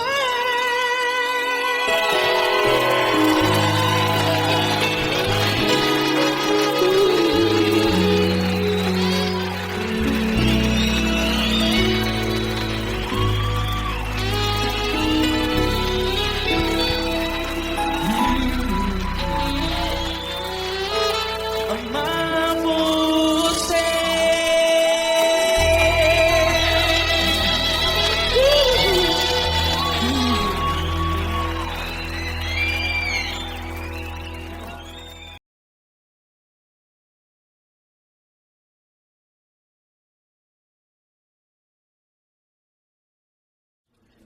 Amar você.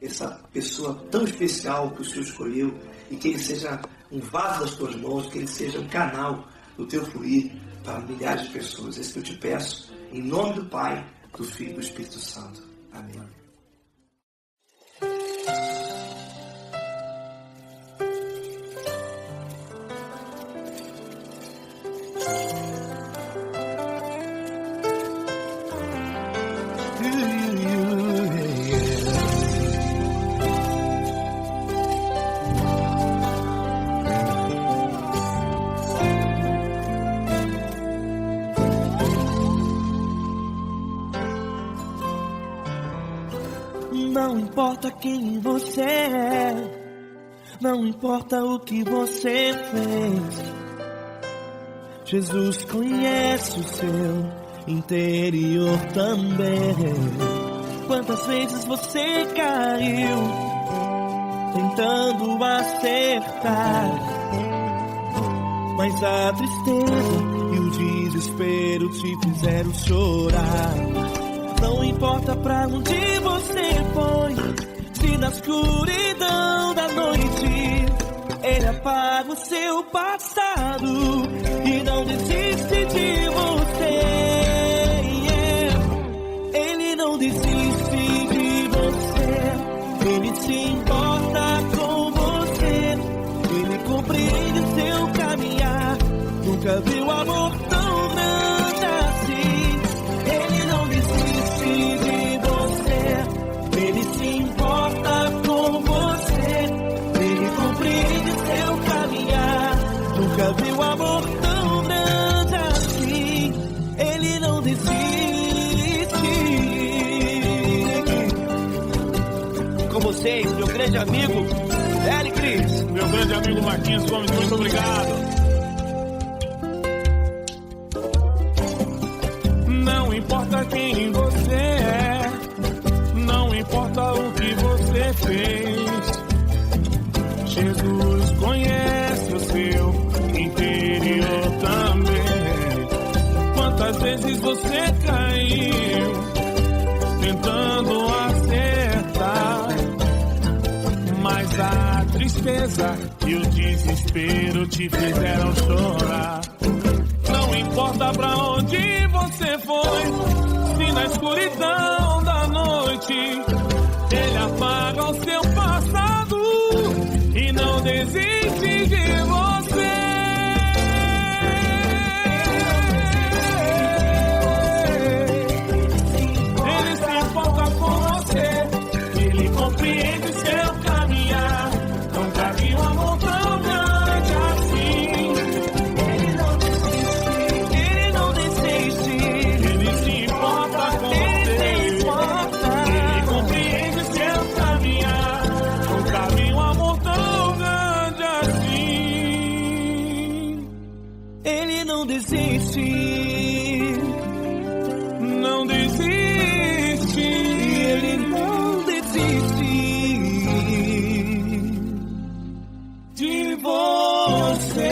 Essa pessoa tão especial que o Senhor escolheu, e que Ele seja um vaso das tuas mãos, que Ele seja um canal do teu fluir para milhares de pessoas. É isso que eu te peço, em nome do Pai, do Filho e do Espírito Santo. Amém. Não importa quem você é, não importa o que você fez, Jesus conhece o seu interior também. Quantas vezes você caiu tentando acertar, mas a tristeza e o desespero te fizeram chorar. Não importa pra onde você foi, se na escuridão da noite Ele apaga o seu passado e não desiste de você. Ele não desiste de você, Ele se importa com você, Ele compreende o seu caminhar. Nunca viu amor tão grande assim. Ele não desiste de você, Ele se importa com você, Ele compreende o seu caminhar. Nunca viu amor tão grande assim. Ele não desiste. Com vocês, meu grande amigo L. Cris. Meu grande amigo Marquinhos Gomes, muito obrigado. Não importa quem você é, não importa o que você fez, Jesus conhece o seu interior também. Quantas vezes você caiu tentando acertar, mas a tristeza e o desespero te fizeram chorar. Não importa pra onde você foi, se na escuridão da noite Ele apaga o seu passado e não desiste de você. Ele se importa com você, Ele compreende o seu caminhar. Nunca vi um amor tão grande assim. Ele não desiste, Ele se importa com você, Ele compreende o seu caminhar. Nunca vi um amor tão grande assim. Ele não desiste, Não desiste, Ele não desiste de você.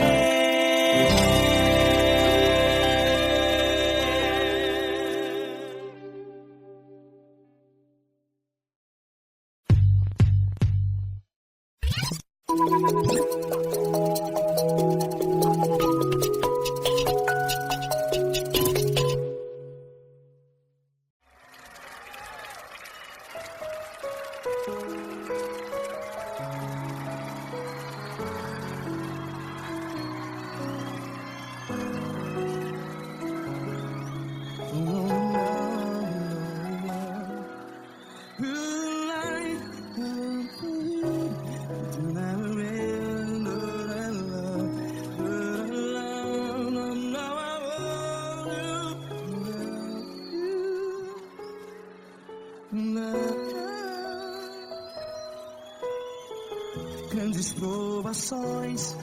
Grandes provações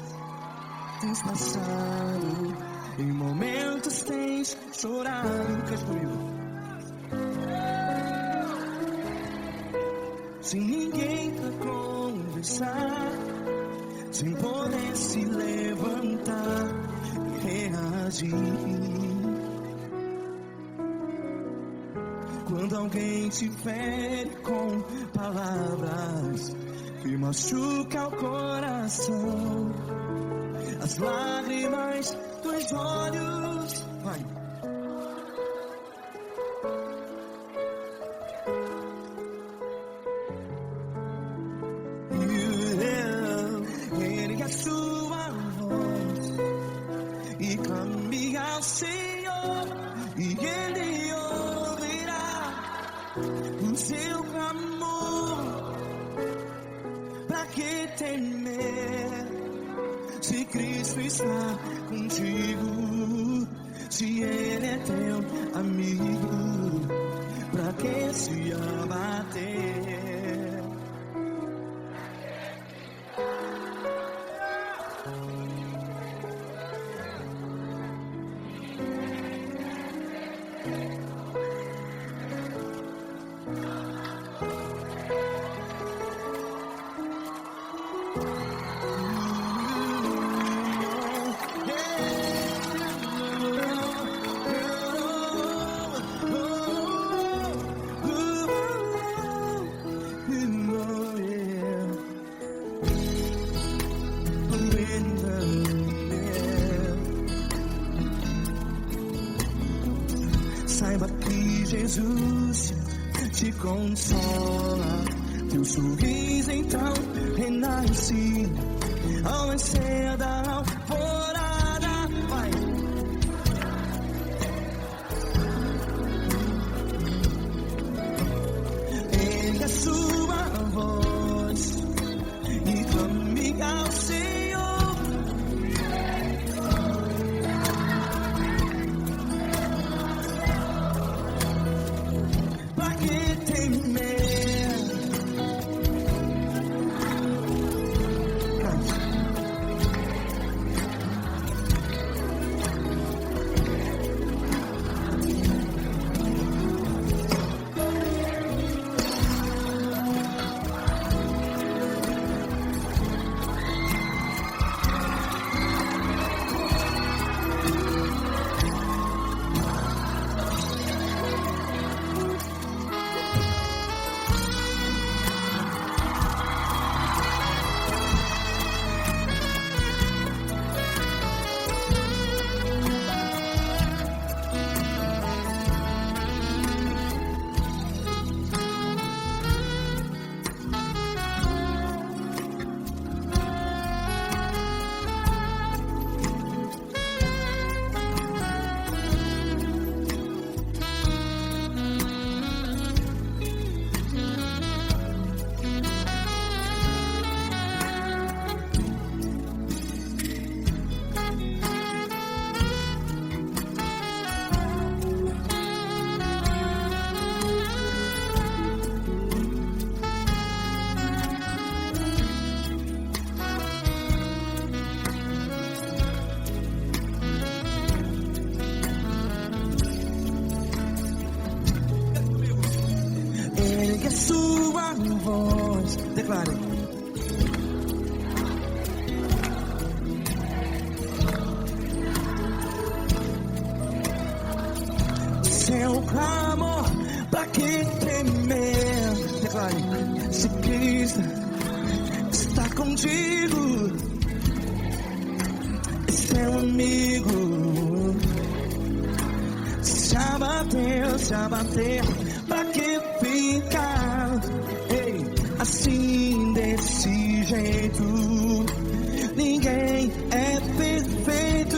tens passado, em momentos tens chorado. Cante comigo. Sem ninguém pra conversar, sem poder se levantar e reagir. Quando alguém te fere com palavras que machuca o coração, as lágrimas dos olhos, vai. Ergue a sua voz e clame ao Senhor, e Ele ouvirá o seu clamor. Pra que temer, se Cristo está contigo, se Ele é teu amigo? Pra que se abater? Jesus te consola. Teu sorriso então renasce ao nascer da alvorada. Vai. Ergue a sua voz e clame ao Senhor. Pra que temer? Ergue a sua voz, declare. Seu clamor, pra que temer? Declare. Se Cristo está contigo, é seu amigo. Se abater, pra que ficar? Ei, assim desse jeito, ninguém é perfeito.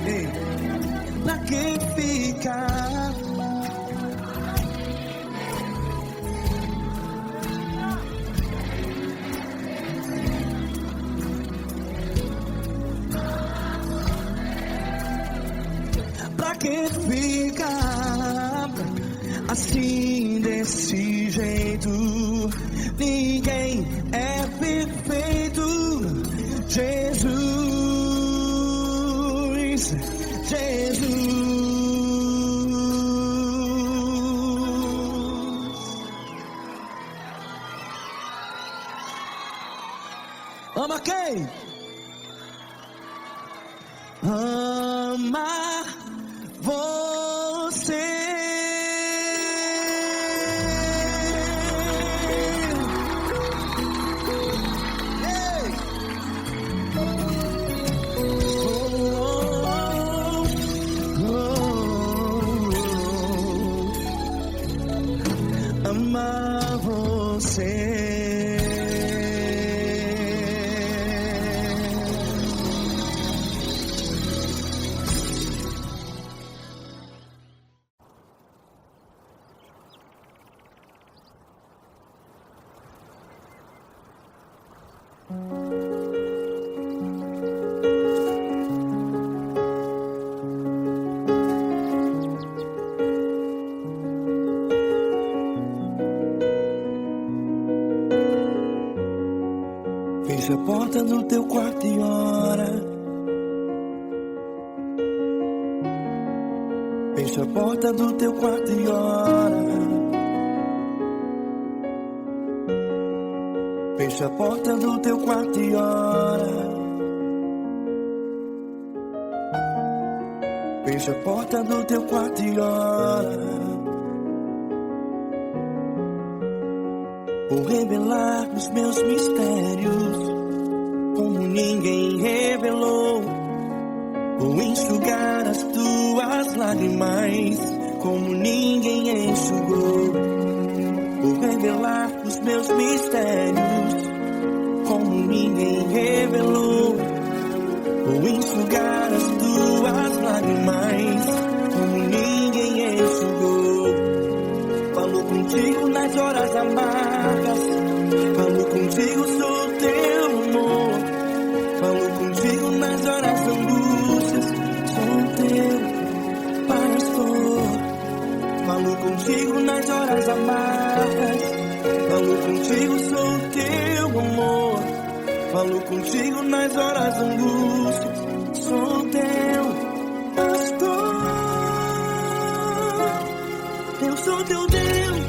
Ei, pra que ficar? Pra que ficar assim desse jeito? Ninguém é perfeito. Jesus, Jesus. Ama quem? Ama você. Ei. Ama você. Fecha a porta do teu quarto e ora. Fecha a porta do teu quarto e ora. Fecha a porta do teu quarto e ora. Fecha a porta do teu quarto e ora. Vou revelar os meus mistérios como ninguém revelou. Vou enxugar lágrimas como ninguém enxugou. Vou revelar os meus mistérios como ninguém revelou. Vou enxugar as tuas lágrimas como ninguém enxugou. Falo contigo nas horas amargas, falo contigo, sou teu amor. Falo contigo nas horas angústias, sou teu pastor. Falo contigo nas horas amargas, falo contigo, sou teu amor. Falo contigo nas horas angústias, sou teu pastor. Eu sou teu Deus,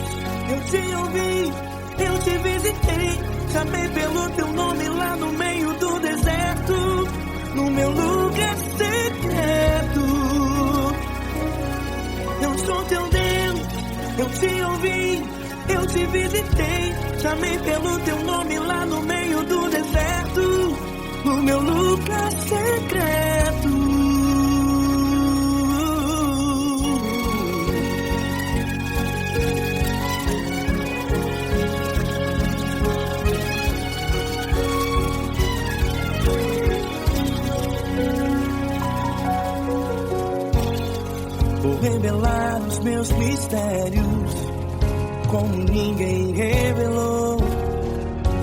eu te ouvi, eu te visitei, chamei pelo teu nome lá no meio do deserto, no meu lugar secreto. Eu sou teu Deus, eu te ouvi, eu te visitei, chamei pelo teu nome lá no meio do deserto, no meu lugar secreto. Vou revelar os meus mistérios como ninguém revelou.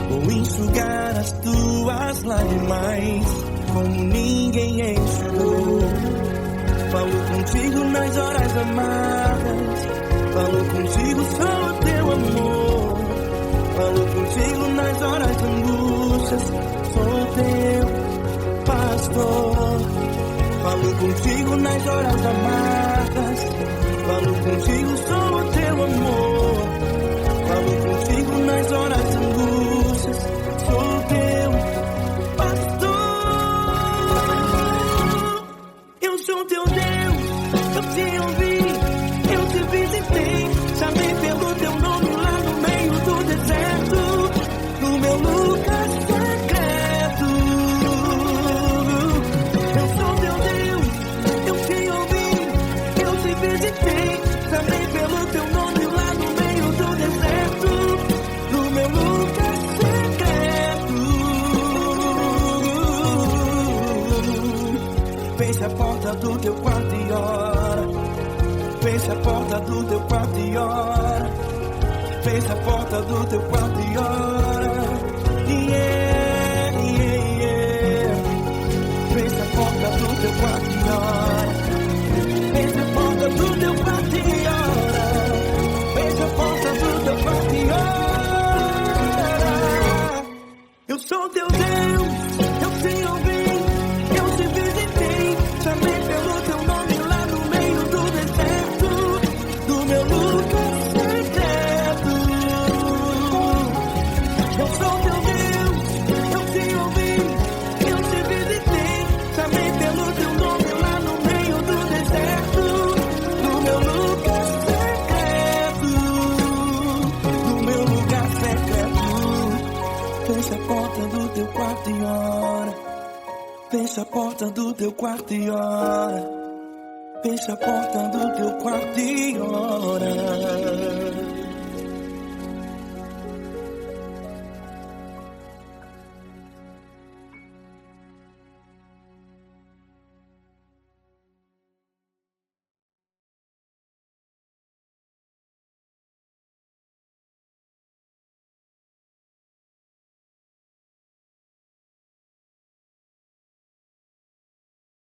Vou enxugar as tuas lágrimas como ninguém enxugou. Falo contigo nas horas amargas, falo contigo, sou teu amor. Falo contigo nas horas angústias, sou teu pastor. Falo contigo nas horas amargas, falo contigo, sou teu amor. Falo contigo nas horas angústias, sou teu pastor. Eu sou teu Deus, eu te ouvi, eu te visitei, chamei pelo teu nome lá no meio do deserto, no meu lugar secreto. Eu sou teu Deus, eu te ouvi, eu te visitei, chamei pelo teu nome lá no meio do deserto, no meu lugar secreto. Feche a porta do teu quarto e ora. Feche a porta do teu quarto e ora. Feche a porta do teu quarto e ora. Yeah, yeah, yeah. Feche a porta do teu quarto e ora. Feche a porta do teu quarto e ora. Feche a porta do teu quarto e ora. Eu sou teu Deus, eu te ouvi, eu te visitei, chamei pelo teu nome lá no meio do deserto, do meu lugar secreto. Eu sou teu Deus, eu te ouvi, eu te visitei, chamei pelo teu nome lá no meio do deserto, do meu lugar secreto, do meu lugar secreto. Fecha a porta do teu quarto e ora. Fecha a porta do teu quarto e ora. Fecha a porta do teu quarto e ora.